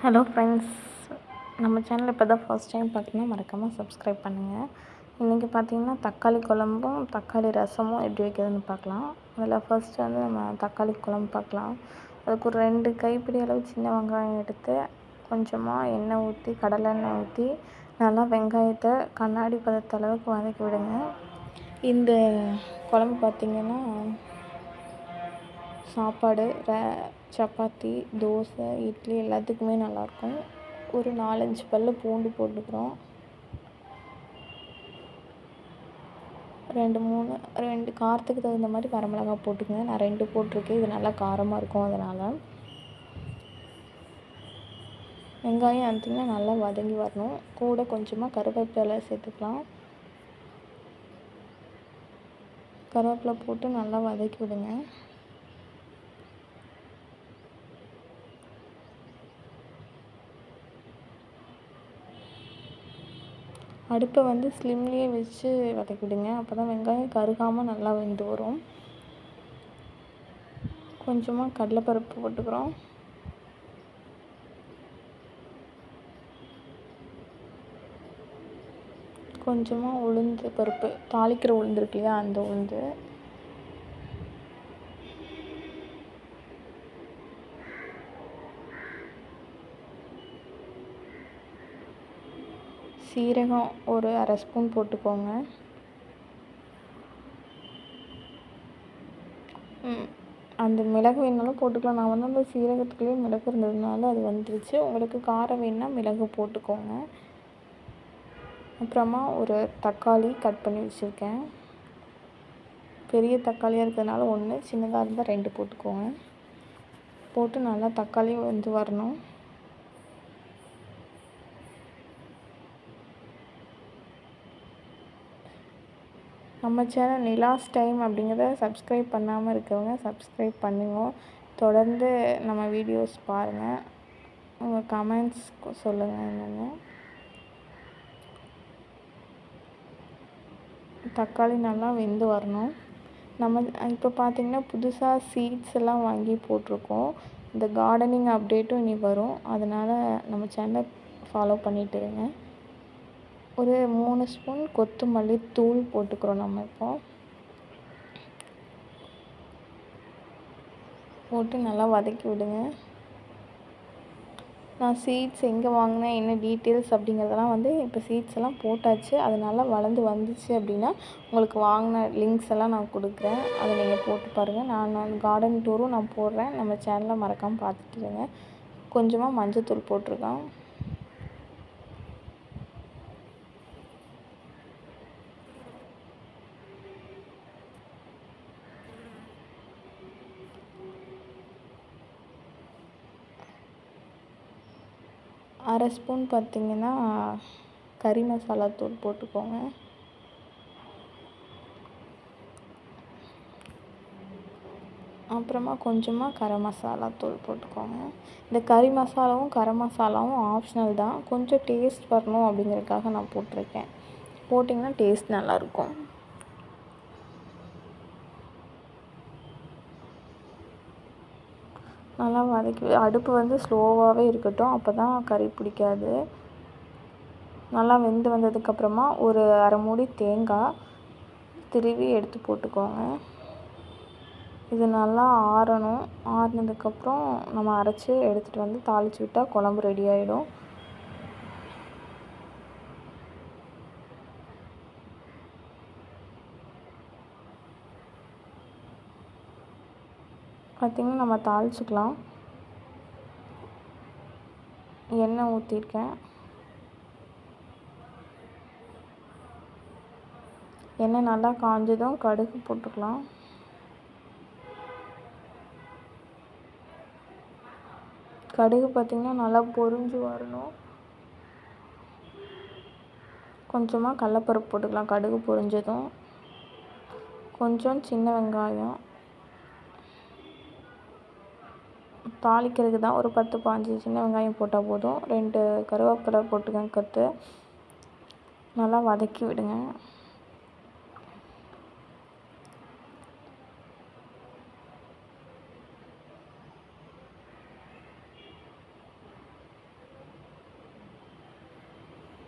Hello friends, நம்ம channel இப்போ தான் ஃபர்ஸ்ட் டைம் பார்த்தீங்கன்னா மறக்காமல் சப்ஸ்கிரைப் பண்ணுங்கள். இன்றைக்கி பார்த்தீங்கன்னா தக்காளி குழம்பும் தக்காளி ரசமும் எப்படி வைக்கிறதுன்னு பார்க்கலாம். அதில் ஃபர்ஸ்ட் வந்து நம்ம தக்காளி குழம்பு பார்க்கலாம். அதுக்கு ஒரு 2 கைப்பிடி அளவு சின்ன வெங்காயம் எடுத்து கொஞ்சமாக எண்ணெய் ஊற்றி கடலெண்ணெய் ஊற்றி நல்லா வெங்காயத்தை கண்ணாடி பதத்தளவுக்கு வதக்கி விடுங்க. இந்த குழம்பு பார்த்திங்கன்னா சாப்பாடு, சப்பாத்தி, தோசை, இட்லி எல்லாத்துக்குமே நல்லாயிருக்கும். ஒரு 4-5 பல்லு பூண்டு போட்டுக்கிறோம். 2 காரத்துக்கு தகுந்த மாதிரி வரமிளகாய் போட்டுக்கங்க. நான் 2 போட்டிருக்கேன். இது நல்லா காரமாக இருக்கும். அதனால் வெங்காயம் பார்த்திங்கன்னா நல்லா வதங்கி வரணும். கூட கொஞ்சமாக கருவேப்பிலை சேர்த்துக்கலாம். கருவேப்பிலை போட்டு நல்லா வதக்கி விடுங்க. அடுப்பை வந்து ஸ்லிம்லேயே வச்சு வதக்கிவிடுங்க. அப்போ தான் வெங்காயம் கருகாமல் நல்லா வெந்து வரும். கொஞ்சமாக கடலைப்பருப்பு போட்டுக்கிறோம். கொஞ்சமாக உளுந்து பருப்பு, தாளிக்கிற உளுந்து இருக்கு இல்லையா, அந்த உளுந்து. சீரகம் ஒரு 1/2 ஸ்பூன் போட்டுக்கோங்க. அந்த மிளகு வேணுனாலும் போட்டுக்கலாம். நான் வந்து அந்த சீரகத்துக்குள்ளேயே மிளகு இருந்ததுனால அது வந்துருச்சு. உங்களுக்கு காரம் வேணுன்னா மிளகு போட்டுக்கோங்க. அப்புறமா ஒரு தக்காளி கட் பண்ணி வச்சுருக்கேன். பெரிய தக்காளியாக இருக்கிறதுனால 1, சின்னதாக இருந்தால் 2 போட்டுக்கோங்க. போட்டு நல்லா தக்காளி வந்து வரணும். நம்ம சேனல் நிலாஸ் டைம் அப்படிங்கிறத சப்ஸ்கிரைப் பண்ணாமல் இருக்கவங்க சப்ஸ்கிரைப் பண்ணுங்க. தொடர்ந்து நம்ம வீடியோஸ் பாருங்கள். உங்கள் கமெண்ட்ஸ் சொல்லுங்கள். என்னென்னு தக்காளி நல்லா வெந்து வரணும். நம்ம இப்போ பார்த்திங்கன்னா புதுசாக சீட்ஸ் எல்லாம் வாங்கி போட்டிருக்கோம். இந்த கார்டனிங் அப்டேட்டும் இனி வரும். அதனால் நம்ம சேனலை ஃபாலோ பண்ணிட்டு இருங்க. ஒரு 3 ஸ்பூன் கொத்தமல்லி தூள் போட்டுக்கிறோம். நம்ம இப்போ போட்டு நல்லா வதக்கி விடுங்க. நான் சீட்ஸ் எங்கே வாங்கினேன், என்ன டீட்டெயில்ஸ் அப்படிங்கிறதெல்லாம் வந்து இப்போ சீட்ஸ் எல்லாம் போட்டாச்சு. அதனால் வளர்ந்து வந்துச்சு அப்படின்னா உங்களுக்கு வாங்கின லிங்க்ஸ் எல்லாம் நான் கொடுக்குறேன். அதை நீங்கள் போட்டு பாருங்கள். நான் கார்டன் டூரும் நான் போடுறேன். நம்ம சேனலை மறக்காமல் பார்த்துட்டு இருங்க. கொஞ்சமாக மஞ்சத்தூள் போட்டிருக்கேன். அரை ஸ்பூன் பார்த்திங்கன்னா கறி மசாலா தூள் போட்டுக்கோங்க. அப்புறமா கொஞ்சமாக கரம் மசாலா தூள் போட்டுக்கோங்க. இந்த கறி மசாலாவும் கரம் மசாலாவும் ஆப்ஷனல் தான். கொஞ்சம் டேஸ்ட் வரணும் அப்படிங்கிறதுக்காக நான் போட்டிருக்கேன். போட்டிங்கன்னா டேஸ்ட் நல்லாயிருக்கும். நல்லா வதக்கி அடுப்பு வந்து ஸ்லோவாகவே இருக்கட்டும். அப்போ தான் கறி பிடிக்காது. நல்லா வெந்து வந்ததுக்கப்புறமா ஒரு அரை மூடி தேங்காய் திருவி எடுத்து போட்டுக்கோங்க. இது நல்லா ஆறணும். ஆறினதுக்கப்புறம் நம்ம அரைச்சி எடுத்துகிட்டு வந்து தாளித்து விட்டால் குழம்பு ரெடி ஆகிடும். பார்த்திங்கன்னா நம்ம தாளிச்சிக்கலாம். எண்ணெய் ஊற்றிருக்கேன். எண்ணெய் நல்லா காஞ்சதும் கடுகு போட்டுக்கலாம். கடுகு பார்த்திங்கன்னா நல்லா பொரிஞ்சு வரணும். கொஞ்சமாக கடலைப்பருப்பு போட்டுக்கலாம். கடுகு பொரிஞ்சதும் கொஞ்சம் சின்ன வெங்காயம் தாளிக்கிறதுக்கு தான் ஒரு 10-15 சின்ன வெங்காயம் போட்டால் போதும். 2 கருவேப்பிலை போட்டுக்கங்க. கொத்து நல்லா வதக்கி விடுங்க.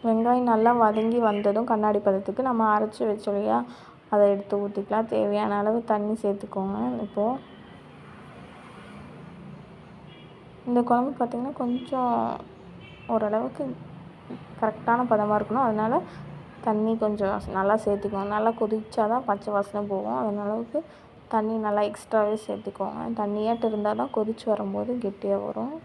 வெங்காயம் நல்லா வதங்கி வந்ததும் கண்ணாடி பதத்துக்கு நம்ம அரைச்சி வச்சோம் இல்லையா, அதை எடுத்து ஊற்றிக்கலாம். தேவையான அளவு தண்ணி சேர்த்துக்கோங்க. இப்போது இந்த குழம்பு பார்த்திங்கன்னா கொஞ்சம் ஓரளவுக்கு கரெக்டான பதமாக இருக்கணும். அதனால் தண்ணி கொஞ்சம் நல்லா சேர்த்துக்கோங்க. நல்லா கொதிச்சா தான் பச்சை வாசனை போகும். அதனாலவுக்கு தண்ணி நல்லா எக்ஸ்ட்ராவே சேர்த்துக்கோங்க. தண்ணியாட்டு இருந்தால் தான் கொதித்து வரும்போது கெட்டியாக வரும்.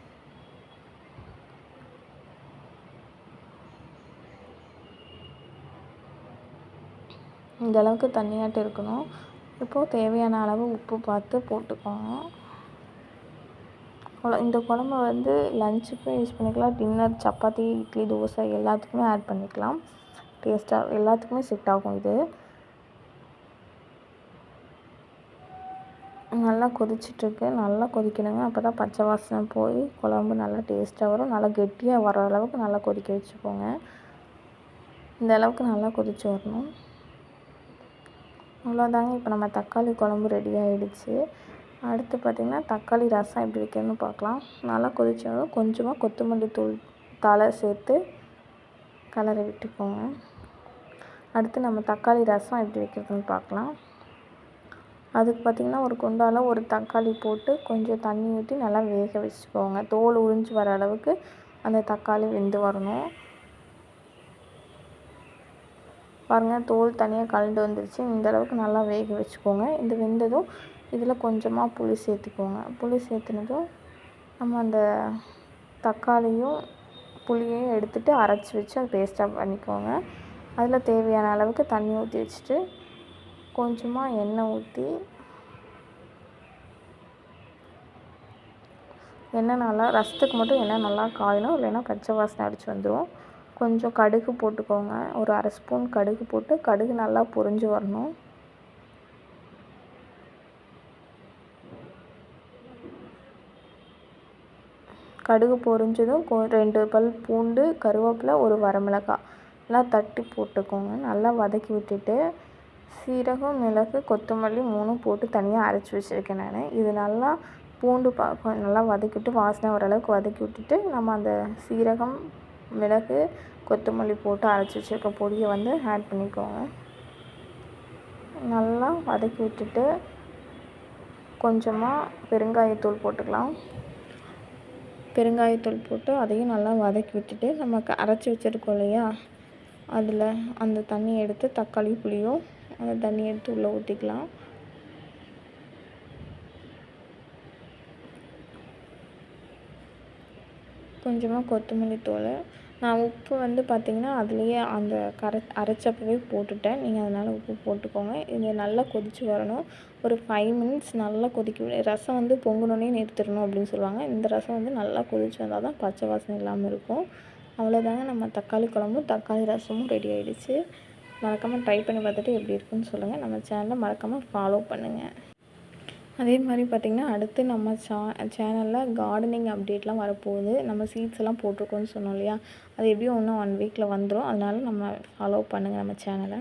இந்த அளவுக்கு தண்ணியாட்டு இருக்கணும். இப்போது தேவையான அளவு உப்பு பார்த்து போட்டுக்கோங்க. இந்த குழம்பு வந்து லஞ்சுக்கும் யூஸ் பண்ணிக்கலாம், டின்னர், சப்பாத்தி, இட்லி, தோசை எல்லாத்துக்குமே ஆட் பண்ணிக்கலாம். டேஸ்ட்டாக எல்லாத்துக்குமே செட் ஆகும் இது. நல்லா கொதிச்சிட்ருக்கு. நல்லா கொதிக்கணுங்க. அப்போ தான் பச்சை வாசனை போய் குழம்பு நல்லா டேஸ்ட்டாக வரும். நல்லா கெட்டியாக வர அளவுக்கு நல்லா கொதிக்க வச்சுக்கோங்க. இந்த அளவுக்கு நல்லா கொதித்து வரணும். அவ்வளோதாங்க. இப்போ நம்ம தக்காளி குழம்பு ரெடி ஆகிடுச்சு. அடுத்து பார்த்திங்கன்னா தக்காளி ரசம் எப்படி வைக்கணும்னு பார்க்கலாம். நல்லா கொதிச்சாலும் கொஞ்சமாக கொத்தமல்லி தழை சேர்த்து கலரை விட்டுக்கோங்க. அடுத்து நம்ம தக்காளி ரசம் எப்படி வைக்கிறதுன்னு பார்க்கலாம். அதுக்கு பார்த்திங்கன்னா ஒரு குண்டாவில் ஒரு தக்காளி போட்டு கொஞ்சம் தண்ணி ஊற்றி நல்லா வேக வச்சுக்கோங்க. தோல் உறிஞ்சி வர அளவுக்கு அந்த தக்காளி வெந்து வரணும். பாருங்கள், தோல் தனியாக கலந்து வந்துருச்சு. இந்த அளவுக்கு நல்லா வேக வச்சுக்கோங்க. இந்த வெந்ததும் இதில் கொஞ்சமாக புளி சேர்த்துக்கோங்க. புளி சேர்த்துனதும் நம்ம அந்த தக்காளியும் புளியையும் எடுத்துகிட்டு அரைச்சி வச்சு அதை பேஸ்ட்டாக பண்ணிக்கோங்க. அதில் தேவையான அளவுக்கு தண்ணி ஊற்றி வச்சுட்டு கொஞ்சமாக எண்ணெய் ஊற்றி, எண்ணெய் நல்லா ரசத்துக்கு மட்டும் எண்ணெய் நல்லா காயணும், இல்லைன்னா பச்சை வாசனை அடித்து வந்துடும். கொஞ்சம் கடுகு போட்டுக்கோங்க. ஒரு அரை ஸ்பூன் கடுகு போட்டு கடுகு நல்லா பொரிஞ்சு வரணும். கடுகு பொரிஞ்சதும் 2 பல் பூண்டு, கருவேப்பிலை, ஒரு வரமிளகாய் எல்லாம் தட்டி போட்டுக்கோங்க. நல்லா வதக்கி விட்டுட்டு சீரகம், மிளகு, கொத்தமல்லி 3 போட்டு தனியாக அரைச்சி வச்சுருக்கேன் நான். இது நல்லா பூண்டு நல்லா வதக்கிவிட்டு வாசனை ஓரளவுக்கு வதக்கி விட்டுட்டு நம்ம அந்த சீரகம், மிளகு, கொத்தமல்லி போட்டு அரைச்சி வச்சுருக்க பொடியை வந்து ஆட் பண்ணிக்கோங்க. நல்லா வதக்கி விட்டுட்டு கொஞ்சமாக பெருங்காயத்தூள் போட்டுக்கலாம். பெருங்காயத்தூள் போட்டு அதையும் நல்லா வதக்கி விட்டுட்டு நம்ம அரைச்சி வச்சுருக்கோம் இல்லையா, அதில் அந்த தண்ணியை எடுத்து தக்காளி புளியும் அந்த தண்ணியை எடுத்து உள்ளே ஊற்றிக்கலாம். கொஞ்சமாக கொத்தமல்லி தூள். நான் உப்பு வந்து பார்த்திங்கன்னா அதுலேயே அந்த அரைச்சப்பவே போட்டுட்டேன். நீங்கள் அதனால் உப்பு போட்டுக்கோங்க. இது நல்லா கொதித்து வரணும். ஒரு 5 மினிட்ஸ் நல்லா கொதிக்க. ரசம் வந்து பொங்குனோடனே நிறுத்திடணும் அப்படின்னு சொல்லுவாங்க. இந்த ரசம் வந்து நல்லா கொதித்து வந்தால் தான் பச்சை வாசனை இல்லாமல் இருக்கும். அவ்வளோதாங்க, நம்ம தக்காளி குழம்பும் தக்காளி ரசமும் ரெடி ஆகிடுச்சு. மறக்காமல் ட்ரை பண்ணி பார்த்துட்டு எப்படி இருக்குன்னு சொல்லுங்கள். நம்ம சேனலை மறக்காமல் ஃபாலோ பண்ணுங்கள். அதே மாதிரி பார்த்திங்கன்னா அடுத்து நம்ம சேனலில் கார்டனிங் அப்டேட்லாம் வரப்போகுது. நம்ம சீட்ஸ் எல்லாம் போட்டிருக்கோன்னு சொன்னோம் இல்லையா, அது எப்படியும் இன்னும் 1 வீக்கில் வந்துடும். அதனால நம்ம ஃபாலோ பண்ணுங்கள் நம்ம சேனலை.